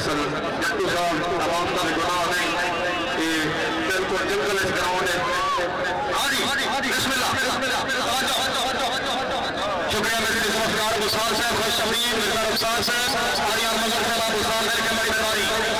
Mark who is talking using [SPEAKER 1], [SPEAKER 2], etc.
[SPEAKER 1] असल जट्टू साहब आवाम का गुनाह नहीं कि बिल्कुल जंगल इस ग्राउंड है। शुक्रिया मेरे मुसार साहब खुश शफीन मिर्जा रफ्तार साहब आर्यन मगर साहब मुसार के हमारी